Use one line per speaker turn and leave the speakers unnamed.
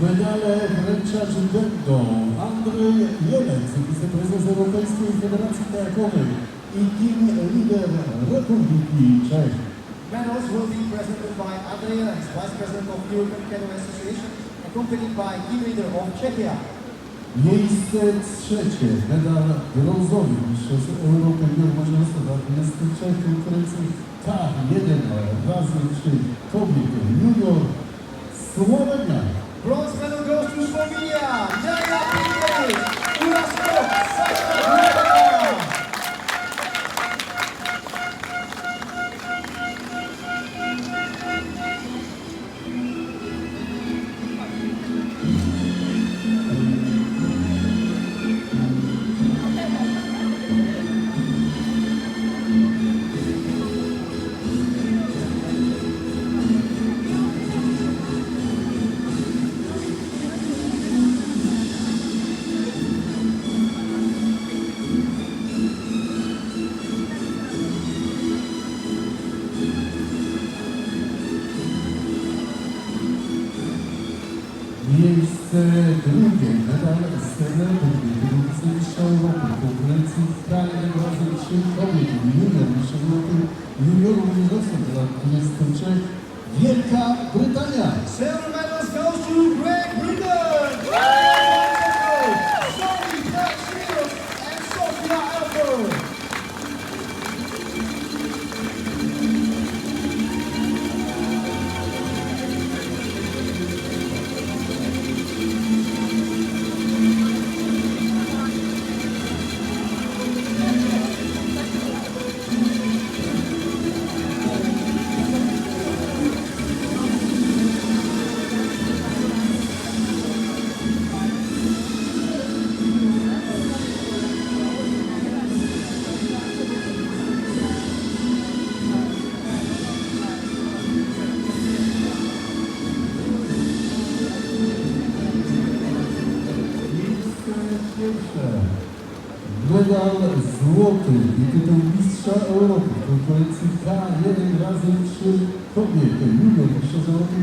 Medale wręczać będą Andrzej Jelec, wiceprezes Europejskiej Federacji Kajakowej i team lider Republiki Czech.
Medals will be presented by Andrzej Jelec, Vice President of European Canoe Association, accompanied by team leader of Czechia.
Miejsce trzecie, medal brązowy Mistrzostw Europy junior marzostwa w 23 konkurencji K1 razy 3 kobiet junior Słowenia.
Bronze medal goes to Slovenia, Jaya Pindej, Urasko, Sasha Hrubaka.
Miejsce drugie, medal srebrny, wicemistrza Europy w konkurencji K1 razy 3 kobiet junior mistrzostw Europy juniorów marzostwa dla 23 Wielka Brytania.
Silver medals goes to Great Britain, Zoe Black-Shields and Sophia Elford.
Medal złoty i tytuł mistrza Europy w konkurencji K1 razy 3 kobiet junior mistrzostw Europy